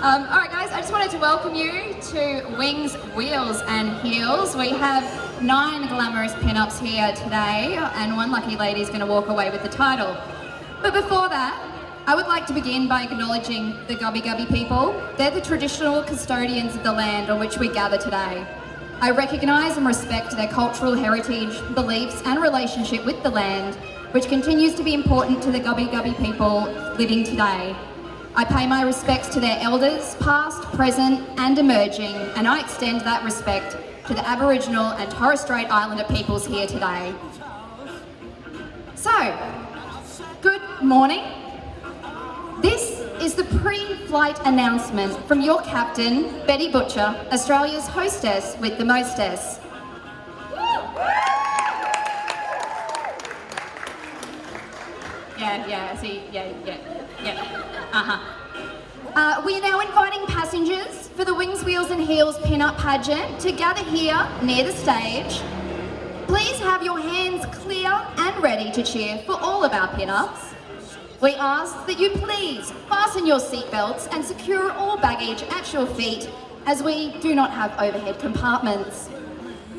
All right, guys, I just wanted to welcome you to Wings, Wheels and Heels. We have 9 glamorous pin-ups here today, and one lucky lady is going to walk away with the title. But before that, I would like to begin by acknowledging the Gubbi Gubbi people. They're the traditional custodians of the land on which we gather today. I recognise and respect their cultural heritage, beliefs and relationship with the land, which continues to be important to the Gubbi Gubbi people living today. I pay my respects to their elders, past, present and emerging, and I extend that respect to the Aboriginal and Torres Strait Islander peoples here today. So, good morning. This is the pre-flight announcement from your captain, Betty Butcher, Australia's hostess with the mostess. We are now inviting passengers for the Wings, Wheels and Heels pin-up pageant to gather here near the stage. Please have your hands clear and ready to cheer for all of our pin-ups. We ask that you please fasten your seatbelts and secure all baggage at your feet, as we do not have overhead compartments.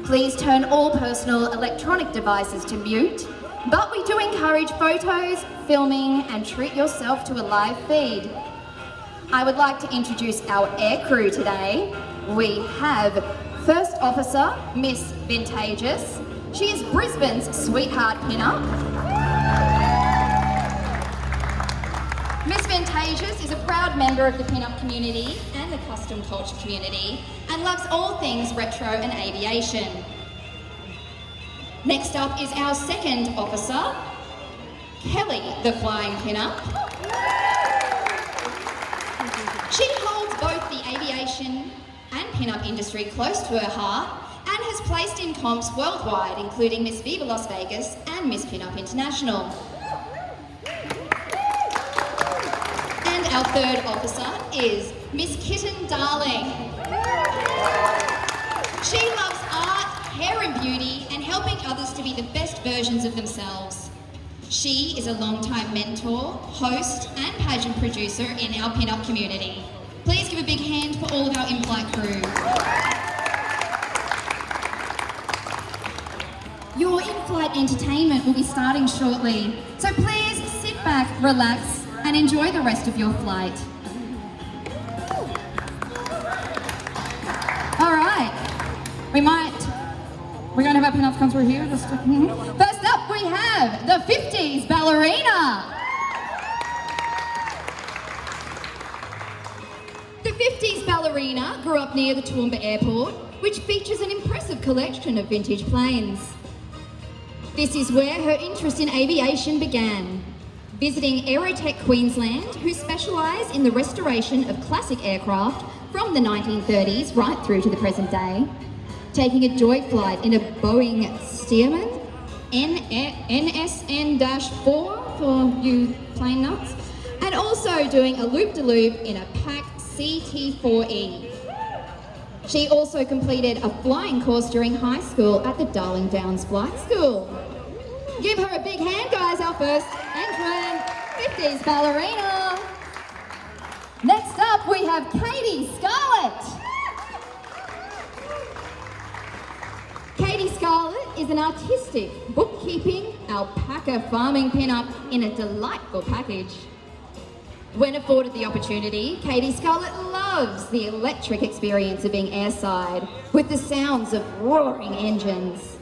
Please turn all personal electronic devices to mute, but we do encourage photos, filming and treat yourself to a live feed. I would like to introduce our air crew today. We have First Officer, Miss Vintageous. She is Brisbane's sweetheart pin-up. Miss Vintageous is a proud member of the pin-up community and the custom culture community and loves all things retro and aviation. Next up is our second officer, Kelly the Flying Pin-up. She holds both the aviation and pin-up industry close to her heart and has placed in comps worldwide, including Miss Viva Las Vegas and Miss Pin-up International. And our third officer is Miss Kitten Darling. She loves art, hair and beauty, and helping others to be the best versions of themselves. She is a long-time mentor, host, and pageant producer in our pin-up community. Please give a big hand for all of our in-flight crew. Your in-flight entertainment will be starting shortly, so please sit back, relax, and enjoy the rest of your flight. All right, we're going to have our pin-ups come through here. First up, we have the 50s Ballerina. The 50s Ballerina grew up near the Toowoomba Airport, which features an impressive collection of vintage planes. This is where her interest in aviation began, visiting Aerotech Queensland, who specialise in the restoration of classic aircraft from the 1930s right through to the present day, taking a joy flight in a Boeing Stearman NSN-4 for you plane nuts, and also doing a loop-de-loop in a PAC CT4E. She also completed a flying course during high school at the Darling Downs Flight School. Give her a big hand, guys, our first entrant, 50s Ballerina. Next up, we have Katie Scarlett. Katie Scarlett is an artistic bookkeeping alpaca farming pin-up in a delightful package. When afforded the opportunity, Katie Scarlett loves the electric experience of being airside with the sounds of roaring engines.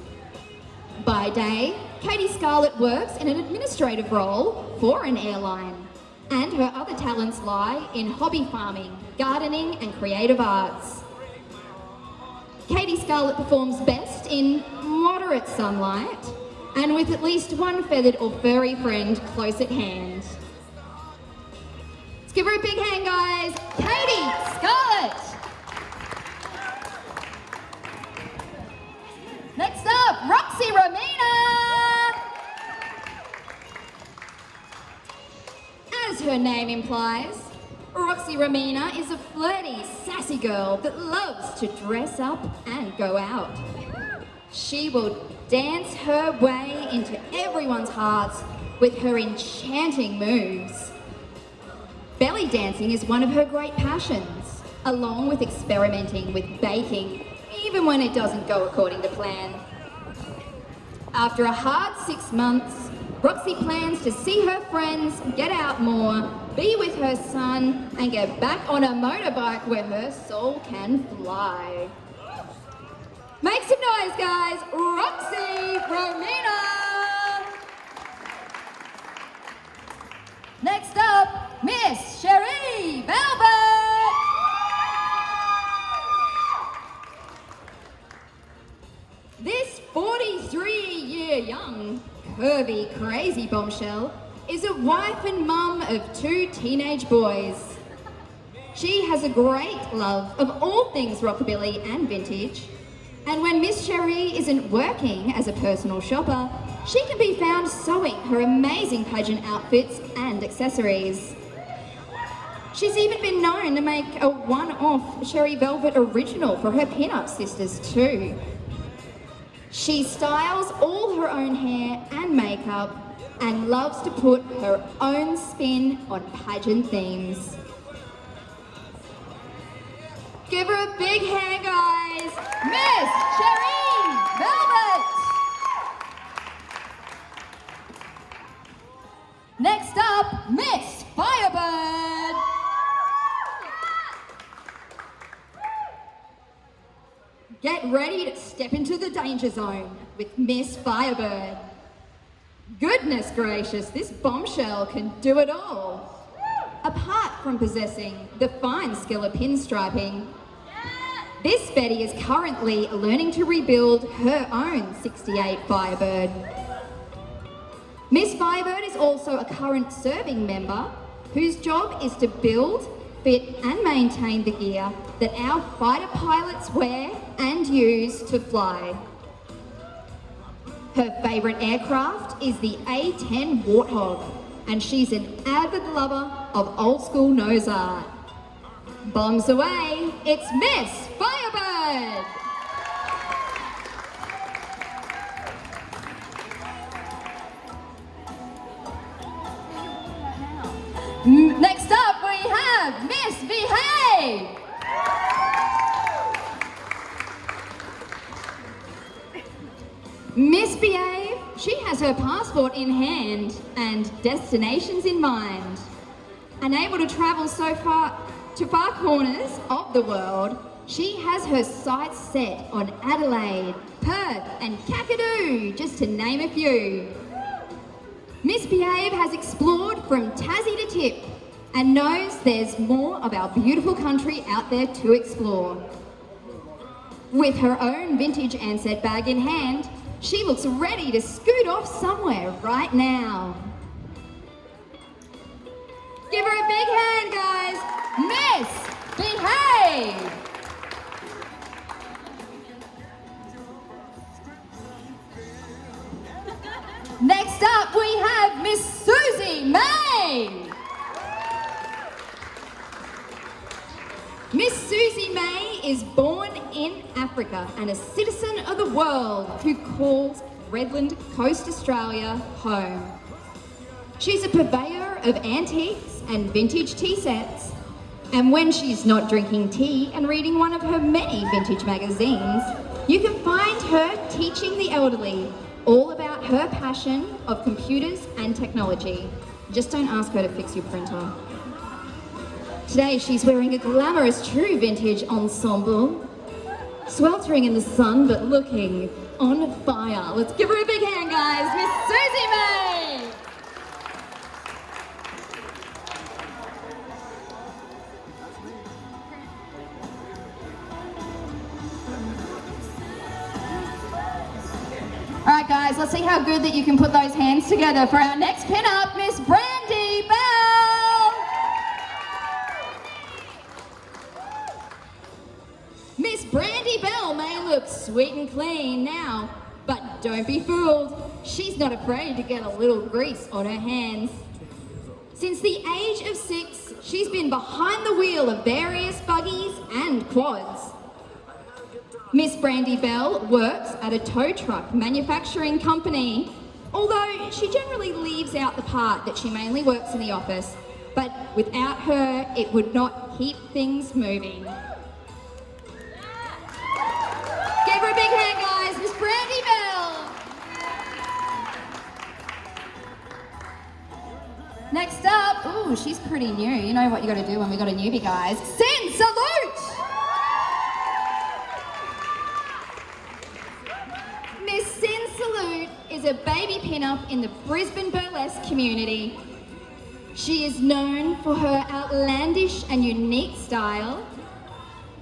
By day, Katie Scarlett works in an administrative role for an airline, and her other talents lie in hobby farming, gardening and creative arts. Katie Scarlett performs best in moderate sunlight and with at least one feathered or furry friend close at hand. Let's give her a big hand, guys. Katie Scarlett. Next up, Roxy Romina. As her name implies, Roxy Romina is a flirty, sassy girl that loves to dress up and go out. She will dance her way into everyone's hearts with her enchanting moves. Belly dancing is one of her great passions, along with experimenting with baking, even when it doesn't go according to plan. After a hard 6 months, Roxy plans to see her friends, get out more, be with her son, and get back on a motorbike where her soul can fly. Make some noise, guys. Roxy Romina. Next up, Miss Cherie Velvet. This 43-year young, curvy, crazy bombshell is a wife and mum of 2 teenage boys. She has a great love of all things rockabilly and vintage, and when Miss Cherie isn't working as a personal shopper, she can be found sewing her amazing pageant outfits and accessories. She's even been known to make a one-off Cherie Velvet original for her pin-up sisters too. She styles all her own hair and makeup and loves to put her own spin on pageant themes. Give her a big hand, guys. Miss Cherie Velvet. Next up, Miss Firebird. Get ready to step into the danger zone with Miss Firebird. Goodness gracious, this bombshell can do it all. Apart from possessing the fine skill of pinstriping, this Betty is currently learning to rebuild her own 68 Firebird. Miss Firebird is also a current serving member whose job is to build, fit and maintain the gear that our fighter pilots wear and use to fly. Her favourite aircraft is the A-10 Warthog, and she's an avid lover of old school nose art. Bombs away, it's Miss Firebird! Next up we have Miss Behave! Miss Behave, she has her passport in hand and destinations in mind. Unable to travel so far to far corners of the world, she has her sights set on Adelaide, Perth and Kakadu, just to name a few. Miss Behave has explored from Tassie to Tip and knows there's more of our beautiful country out there to explore. With her own vintage Ansett bag in hand, she looks ready to scoot off somewhere right now. Give her a big hand, guys. Miss Behave. Next up, we have Miss Susie May. Miss Susie May is born in Africa and a citizen of the world who calls Redland Coast, Australia, home. She's a purveyor of antiques and vintage tea sets, and when she's not drinking tea and reading one of her many vintage magazines, you can find her teaching the elderly all about her passion of computers and technology. Just don't ask her to fix your printer. Today she's wearing a glamorous true vintage ensemble, sweltering in the sun but looking on fire. Let's give her a big hand, guys. Miss Susie May. All right, guys, let's see how good that you can put those hands together for our next pin-up, Miss Brandy Bell. Miss Brandy Bell may look sweet and clean now, but don't be fooled. She's not afraid to get a little grease on her hands. Since the age of 6, she's been behind the wheel of various buggies and quads. Miss Brandy Bell works at a tow truck manufacturing company, although she generally leaves out the part that she mainly works in the office but without her, it would not keep things moving. Give her a big hand, guys. Miss Brandy Bell. Next up, ooh, she's pretty new. You know what you got to do when we got a newbie, guys. Sin salute! Miss Sin Salute is a baby pin-up in the Brisbane burlesque community. She is known for her outlandish and unique style.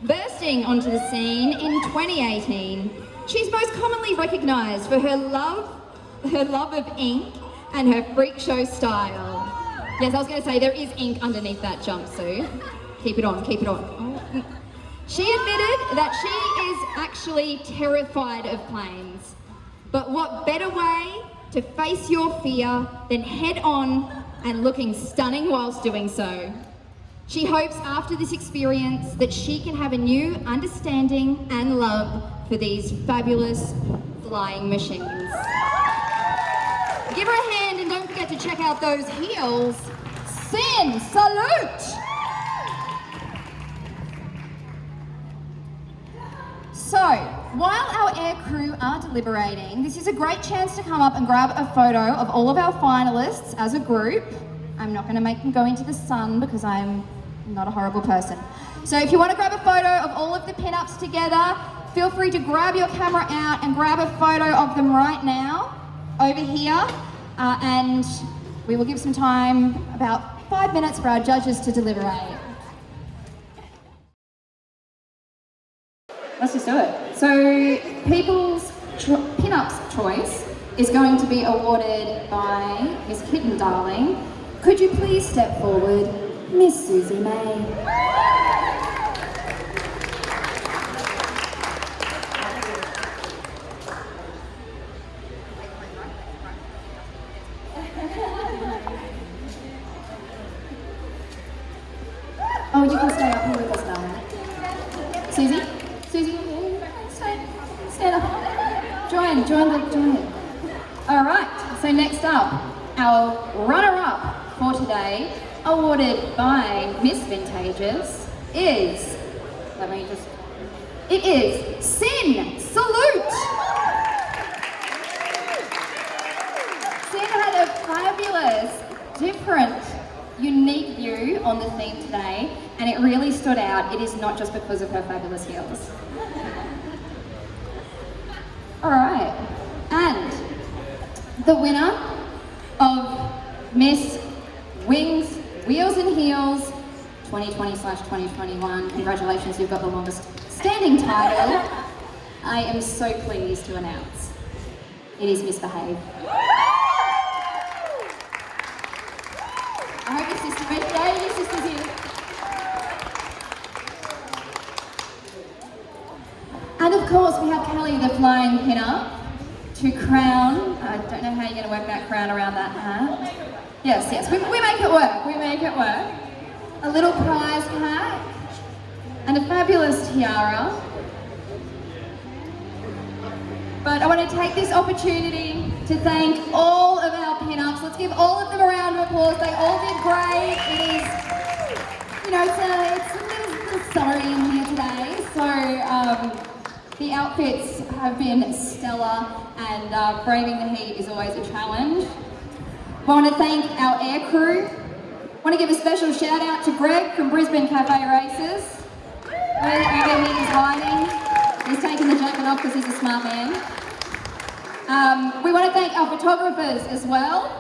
Bursting onto the scene in 2018, she's most commonly recognised for her love of ink and her freak show style. Yes, I was going to say there is ink underneath that jumpsuit. Keep it on, keep it on. Oh. She admitted that she is actually terrified of planes. But what better way to face your fear than head on and looking stunning whilst doing so? She hopes after this experience that she can have a new understanding and love for these fabulous flying machines. Give her a hand and don't forget to check out those heels. Sin salute! So, while our air crew are deliberating, this is a great chance to come up and grab a photo of all of our finalists as a group. I'm not going to make them go into the sun because I'm not a horrible person. So if you want to grab a photo of all of the pin-ups together, feel free to grab your camera out and grab a photo of them right now over here. And we will give some time, about 5 minutes, for our judges to deliberate. Let's just do it. So people's pin-ups choice is going to be awarded by Miss Kitten Darling. Could you please step forward, Miss Susie May? Oh, you can stay up here with us now. Susie? Susie, stand up. Join it. All right, so next up, our runner-up for today, awarded by Miss Vintages, is, it is Sin Salute! Sin had a fabulous, different, unique view on the theme today, and it really stood out. It is not just because of her fabulous heels. All right, and the winner of Miss Wings, Wheels and Heels 2020/2021, congratulations, you've got the longest standing title. I am so pleased to announce it is Miss Behave. I hope your sister went. Yeah, your sister's here. And of course, we have Kelly, the flying pinner, to crown. I don't know how you're going to work that crown around that hat. Yes, we make it work. A little prize pack and a fabulous tiara. But I want to take this opportunity to thank all of our pin-ups. Let's give all of them a round of applause. They all did great. It is, it's a little summery in here today. So the outfits have been stellar, and braving the heat is always a challenge. I want to thank our air crew. I want to give a special shout out to Greg from Brisbane Cafe Races. Where he is hiding. He's taking the jacket off because he's a smart man. We want to thank our photographers as well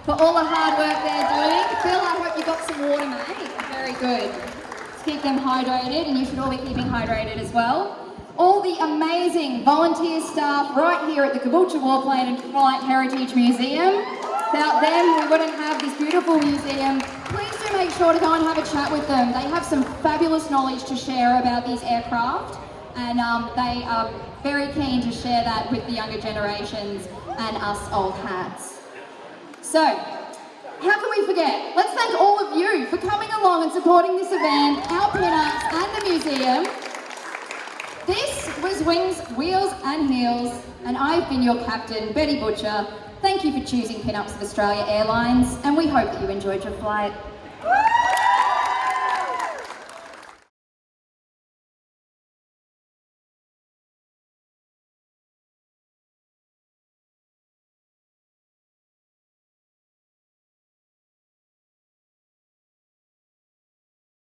for all the hard work they're doing. Phil, I hope you got some water, mate. Very good. Let's keep them hydrated, and you should all be keeping hydrated as well. All the amazing volunteer staff right here at the Caboolture Warplane and Flight Heritage Museum. Without them, we wouldn't have this beautiful museum. Please do make sure to go and have a chat with them. They have some fabulous knowledge to share about these aircraft, and they are very keen to share that with the younger generations and us old hats. So, how can we forget? Let's thank all of you for coming along and supporting this event, our pin-ups and the museum. This was Wings, Wheels and Heels, and I've been your captain, Betty Butcher. Thank you for choosing Pin-Ups of Australia Airlines, and we hope that you enjoyed your flight.